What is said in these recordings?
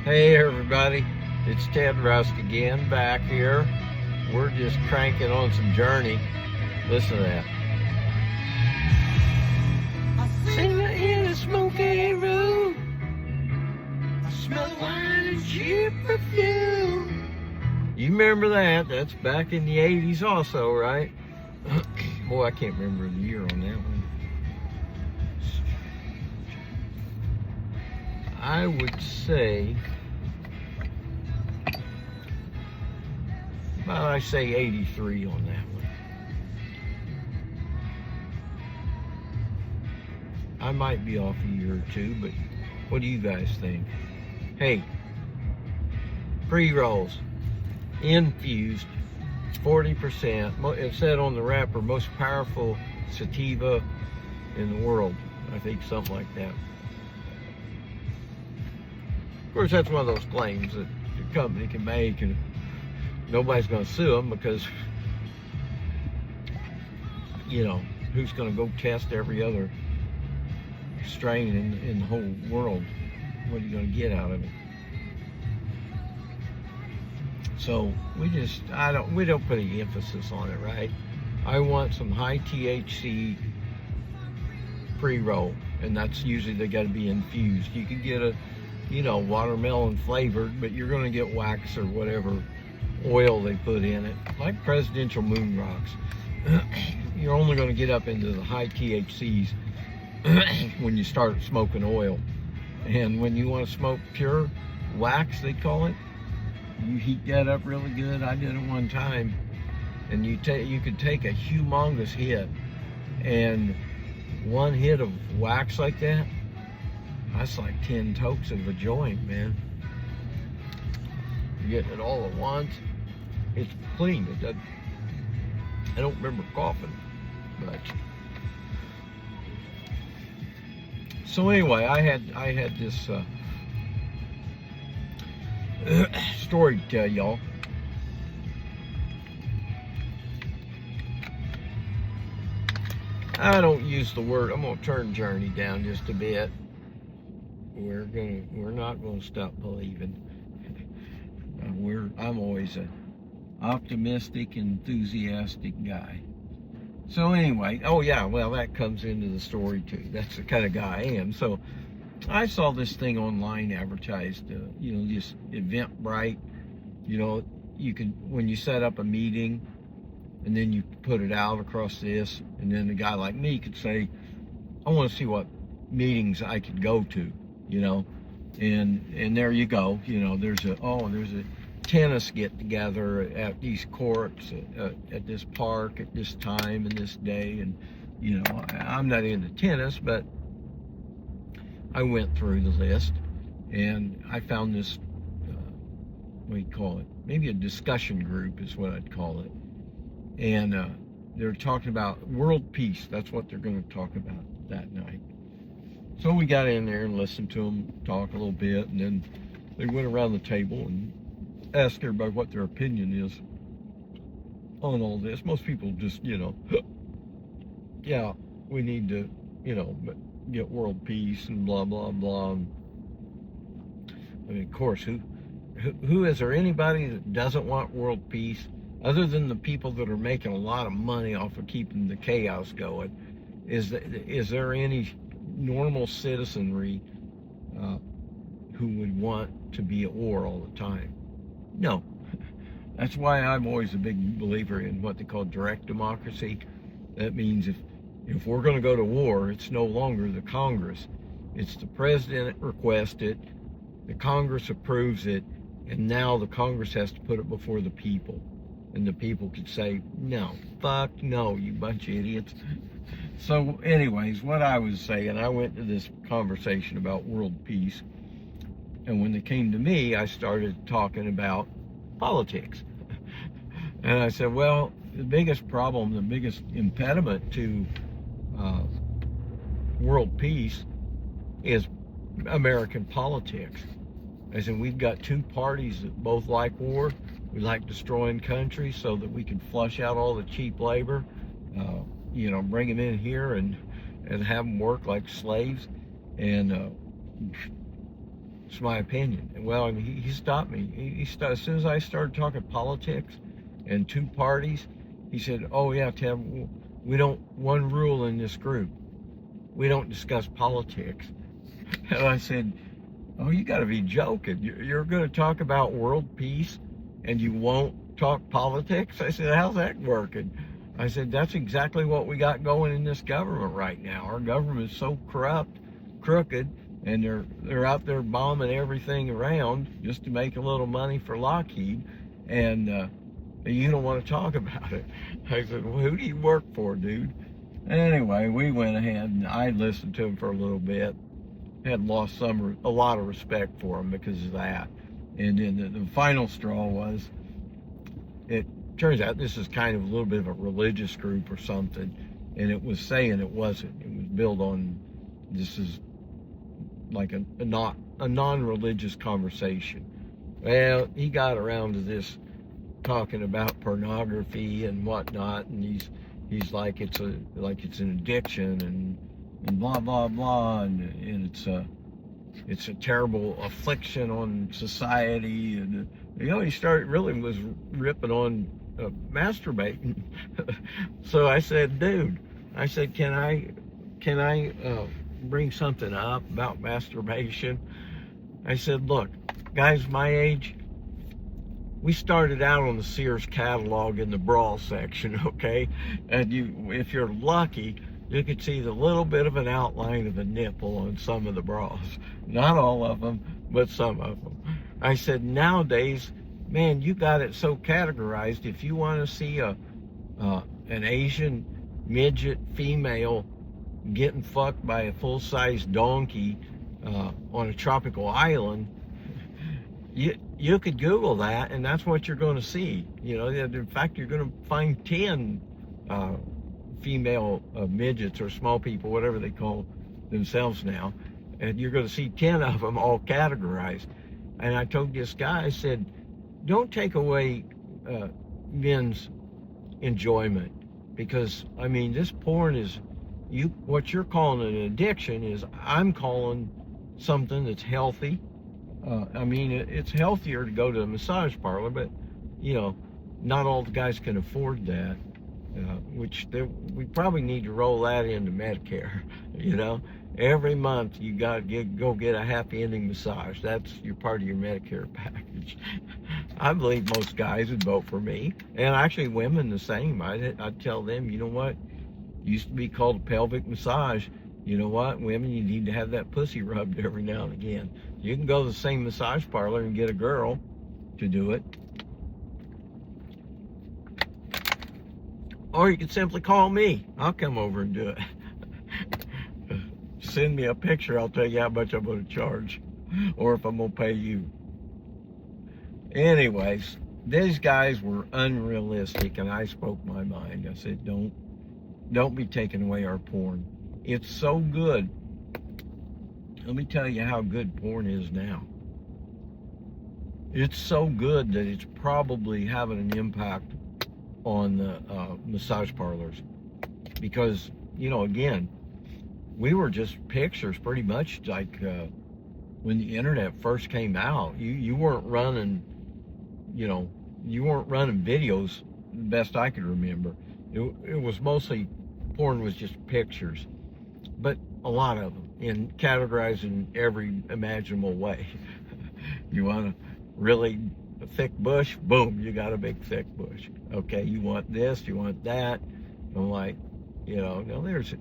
Hey everybody, it's Ted Rust again, back here. We're just cranking on some Journey. Listen to that. Sitting in a smoky room, smell wine and cheap perfume. You remember that? That's back in the 80s also, right? Boy, I can't remember the year on that one. I would say, well, I say 83 on that one. I might be off a year or two, but what do you guys think? Hey, pre-rolls, infused, 40%. It said on the wrapper, most powerful sativa in the world. I think something like that. Of course, that's one of those claims that the company can make, and nobody's going to sue them because, you know, who's going to go test every other strain in the whole world? What are you going to get out of it? So we don't put any emphasis on it, right? I want some high THC pre-roll, and that's usually they got to be infused. You can get a, you know, watermelon flavored, but you're going to get wax or whatever oil they put in it, like presidential moon rocks. You're only going to get up into the high THCs when you start smoking oil. And when you want to smoke pure wax, they call it, you heat that up really good. I did it one time, and you could take a humongous hit, and one hit of wax like that, that's like 10 tokes of a joint, man. You're getting it all at once. It's clean. It doesn't, I don't remember coughing much. So anyway, I had this story to tell y'all. I don't use the word. I'm gonna turn Journey down just a bit. We're not gonna stop believing. I'm always an optimistic, enthusiastic guy. So anyway, oh yeah, well that comes into the story too. That's the kind of guy I am. So I saw this thing online advertised, you know, this Eventbrite. You know, you can, when you set up a meeting, and then you put it out across this, and then a guy like me could say, I want to see what meetings I could go to, you know, and there you go. You know, there's a tennis get together at these courts at this park at this time and this day, and you know, I'm not into tennis, but I went through the list and I found this what do you call it, maybe a discussion group is what I'd call it, and they're talking about world peace. That's what they're going to talk about that night. So we got in there and listened to them talk a little bit, and then they went around the table and asked everybody what their opinion is on all this. Most people just, you know, yeah, we need to, you know, get world peace and blah, blah, blah. I mean, of course, who is there anybody that doesn't want world peace other than the people that are making a lot of money off of keeping the chaos going? Is there any normal citizenry who would want to be at war all the time? No. That's why I'm always a big believer in what they call direct democracy. That means if we're going to go to war, it's no longer the Congress. It's the president requests it, the Congress approves it, and now the Congress has to put it before the people. And the people could say, no, fuck no, you bunch of idiots. So anyways, what I was saying, I went to this conversation about world peace. And when they came to me, I started talking about politics. And I said, well, the biggest problem, the biggest impediment to world peace is American politics. As in, we've got two parties that both like war. We like destroying countries so that we can flush out all the cheap labor, you know, bring them in here and have them work like slaves. And It's my opinion. And well, and he stopped me. As soon as I started talking politics and two parties, he said, "Oh yeah, Ted, we don't, one rule in this group, we don't discuss politics." And I said, "Oh, you got to be joking. You're going to talk about world peace and you won't talk politics?" I said, "How's that working?" I said, "That's exactly what we got going in this government right now. Our government is so corrupt, crooked, and they're out there bombing everything around just to make a little money for Lockheed, and you don't want to talk about it." I said, "Well, who do you work for, dude?" Anyway, we went ahead and I listened to him for a little bit. Had lost a lot of respect for him because of that. And then the final straw was, it turns out this is kind of a little bit of a religious group or something, and it was saying it wasn't. It was built on, this is like a non-religious conversation. Well, he got around to this talking about pornography and whatnot, and he's like it's an addiction and blah blah blah, and it's a terrible affliction on society, and he started really was ripping on masturbating. So I said, "Dude," I said, can I bring something up about masturbation?" I said, "Look, guys my age, we started out on the Sears catalog in the bra section, okay? And if you're lucky, you could see the little bit of an outline of a nipple on some of the bras. Not all of them, but some of them." I said, "Nowadays, man, you got it so categorized. If you want to see an Asian midget female getting fucked by a full-size donkey on a tropical island, you could Google that, and that's what you're going to see. In fact, you're going to find 10 female midgets or small people, whatever they call themselves now, and you're going to see 10 of them all categorized." And I told this guy, I said, "Don't take away men's enjoyment, because I mean, this porn is what you're calling an addiction is I'm calling something that's healthy. I mean, it's healthier to go to a massage parlor, but not all the guys can afford that. We probably need to roll that into Medicare. Every month you got to go get a happy ending massage. That's your part of your Medicare package." I believe most guys would vote for me, and actually women the same. I'd tell them, you know what, used to be called a pelvic massage. You know what, women, you need to have that pussy rubbed every now and again. You can go to the same massage parlor and get a girl to do it, or you can simply call me. I'll come over and do it. Send me a picture, I'll tell you how much I'm going to charge, or if I'm going to pay you. Anyways, these guys were unrealistic, and I spoke my mind. I said, don't be taking away our porn. It's so good. Let me tell you how good porn is now. It's so good that it's probably having an impact on the massage parlors, because again, we were just pictures, pretty much like when the internet first came out. You weren't running videos, the best I could remember. It was mostly, porn was just pictures, but a lot of them, and categorized in every imaginable way. You want a really thick bush? Boom, you got a big thick bush. Okay, you want this, you want that. I'm like, now there's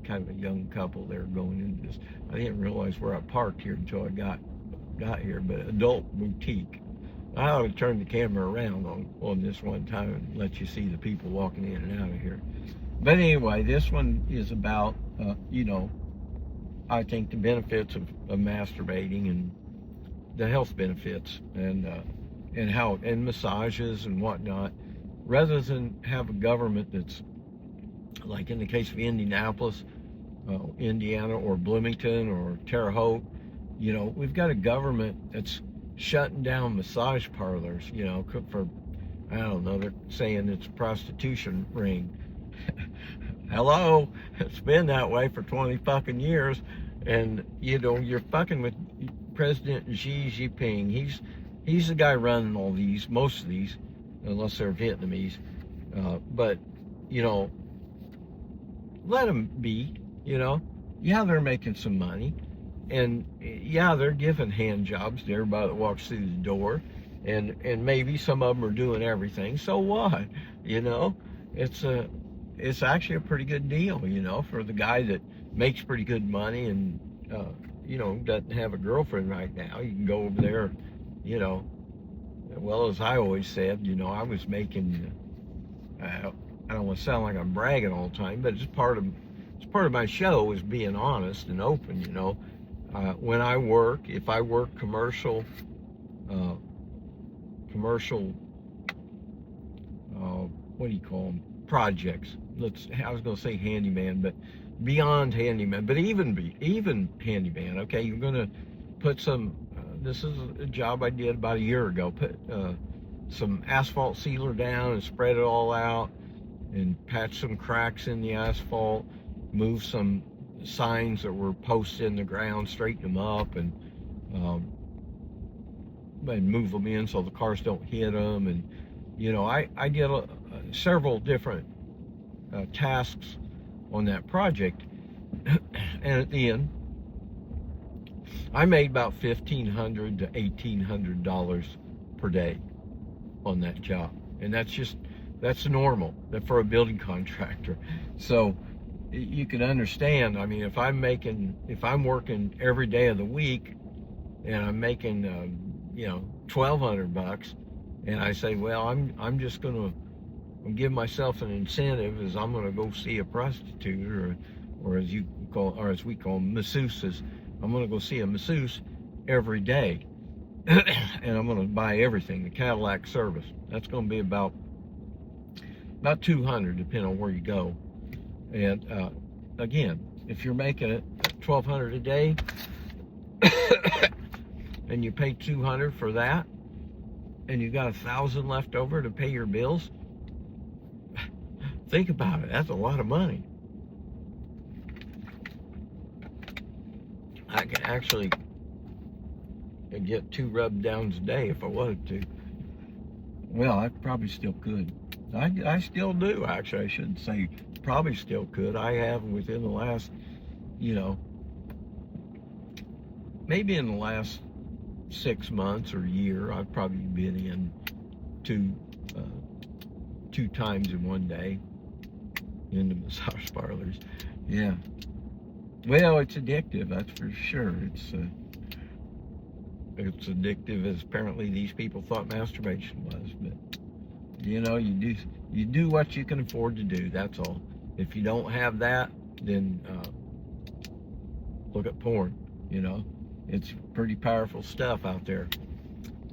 kind of a young couple there going into this. I didn't realize where I parked here until I got here, but adult boutique. I ought to turn the camera around on this one time and let you see the people walking in and out of here. But anyway, this one is about, I think the benefits of masturbating and the health benefits, and how, and massages and whatnot, rather than have a government that's, like in the case of Indianapolis, Indiana, or Bloomington, or Terre Haute, we've got a government that's shutting down massage parlors, for, I don't know, they're saying it's a prostitution ring. Hello, it's been that way for 20 fucking years, and you're fucking with President Xi Jinping. He's the guy running all these, most of these, unless they're Vietnamese. But, you know, let them be, you know. Yeah, they're making some money. And yeah, they're giving hand jobs to everybody that walks through the door. And maybe some of them are doing everything. So what? You know, it's actually a pretty good deal, you know, for the guy that makes pretty good money and, you know, doesn't have a girlfriend right now. You can go over there, you know. Well, as I always said, you know, I was making, I don't want to sound like I'm bragging all the time, but it's part of my show is being honest and open, you know. When I work, if I work commercial, what do you call them? Projects. I was going to say handyman, but beyond handyman, but even handyman. Okay, you're going to put some. This is a job I did about a year ago. Put some asphalt sealer down and spread it all out, and patch some cracks in the asphalt. Move some signs that were posted in the ground, straighten them up, and move them in so the cars don't hit them. And you know, I did several different tasks on that project, and at the end, I made about $1,500 to $1,800 per day on that job, and that's normal for a building contractor. So you can understand. I mean, if I'm working every day of the week, and I'm making you know, $1,200, and I say, well, I'm just gonna give myself an incentive, as I'm gonna go see a prostitute, or as we call them, masseuses. I'm gonna go see a masseuse every day, and I'm gonna buy everything, the Cadillac service. That's gonna be about $200, depending on where you go. And again, if you're making it $1,200 a day, and you pay $200 for that, and you got $1,000 left over to pay your bills, think about it. That's a lot of money. I could actually get 2 rub downs a day if I wanted to. Well, I probably still could. I still do, actually. I shouldn't say probably still could. I have within the last, you know, maybe in the last 6 months or year, I've probably been in two times in one day in the massage parlors. Yeah. Well, it's addictive, that's for sure. It's addictive, as apparently these people thought masturbation was. But you know, you do what you can afford to do. That's all. If you don't have that, then look at porn. You know, it's pretty powerful stuff out there.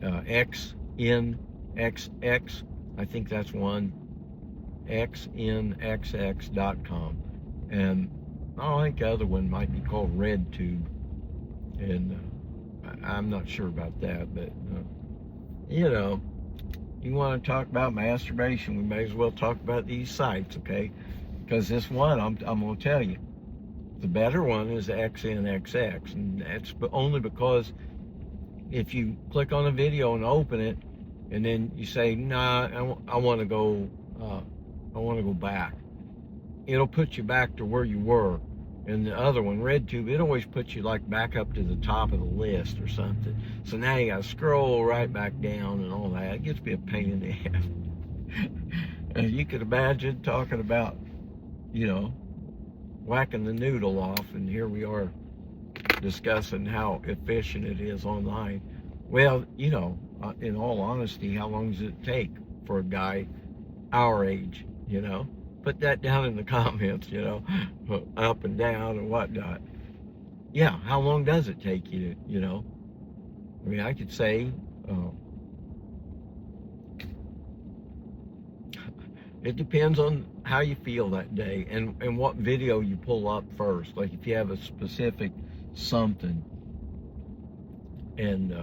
XNXX, I think that's one. XNXX.com, and I think the other one might be called RedTube, and I'm not sure about that, but you know, you want to talk about masturbation, we may as well talk about these sites, okay? Because this one, I'm going to tell you, the better one is XNXX, and that's only because if you click on a video and open it, and then you say, nah, I want to go back, it'll put you back to where you were. And the other one, RedTube, it always puts you like back up to the top of the list or something. So now you got to scroll right back down and all that. It gets to be a pain in the ass. And you could imagine talking about, you know, whacking the noodle off, and here we are discussing how efficient it is online. Well, you know, in all honesty, how long does it take for a guy our age, you know? Put that down in the comments, you know, up and down and whatnot. Yeah, how long does it take you to, you know? I mean, I could say, it depends on how you feel that day and what video you pull up first. Like if you have a specific something, and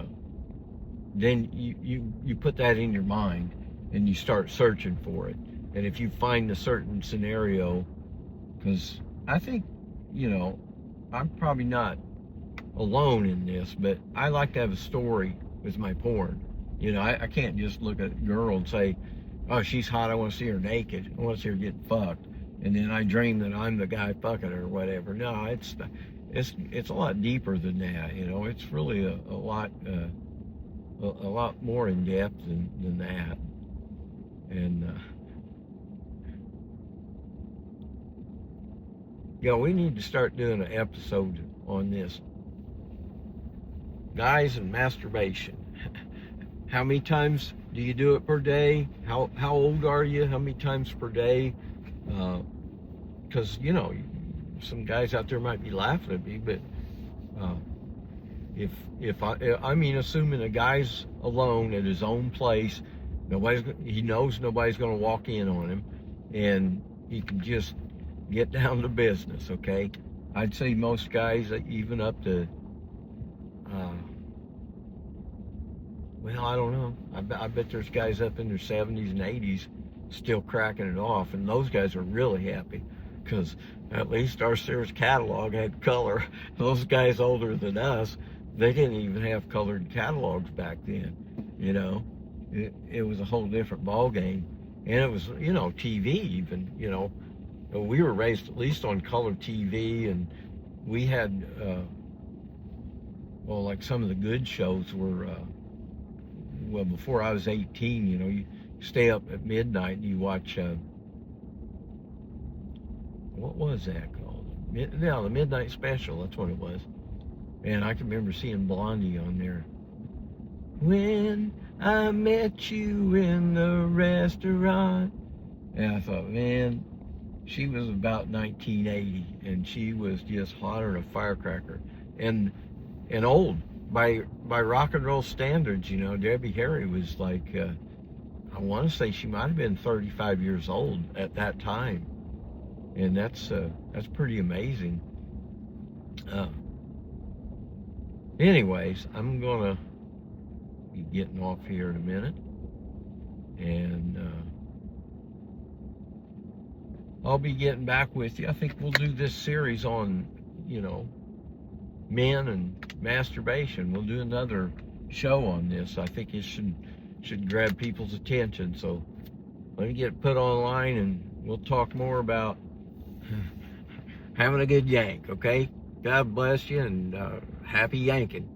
then you put that in your mind and you start searching for it. And if you find a certain scenario, because I think, you know, I'm probably not alone in this, but I like to have a story with my porn. You know, I can't just look at a girl and say, oh, she's hot, I want to see her naked, I want to see her get fucked, and then I dream that I'm the guy fucking her or whatever. No, it's a lot deeper than that. You know, it's really a lot more in depth than that. And yeah, we need to start doing an episode on this. Guys and masturbation. How many times do you do it per day? How old are you? How many times per day? Because, you know, some guys out there might be laughing at me, but I mean, assuming a guy's alone at his own place, he knows nobody's going to walk in on him, and he can just get down to business, okay? I'd say most guys, even up to, well, I don't know. I bet there's guys up in their 70s and 80s still cracking it off, and those guys are really happy because at least our Sears catalog had color. Those guys older than us, they didn't even have colored catalogs back then. You know, it was a whole different ball game, and it was, you know, TV even. You know, we were raised at least on color TV, and we had, well, like some of the good shows were. Well, before I was 18, you know, you stay up at midnight and you watch, what was that called? Yeah, the Midnight Special, that's what it was. And I can remember seeing Blondie on there. When I met you in the restaurant. And I thought, man, she was about 1980, and she was just hotter than a firecracker. And old. By rock and roll standards, you know, Debbie Harry was like, I want to say she might have been 35 years old at that time, and that's pretty amazing. Anyways, I'm gonna be getting off here in a minute, and I'll be getting back with you. I think we'll do this series on, you know, men and masturbation. We'll do another show on this. I think it should grab people's attention. So let me get it put online, and we'll talk more about having a good yank, okay? God bless you, and happy yanking.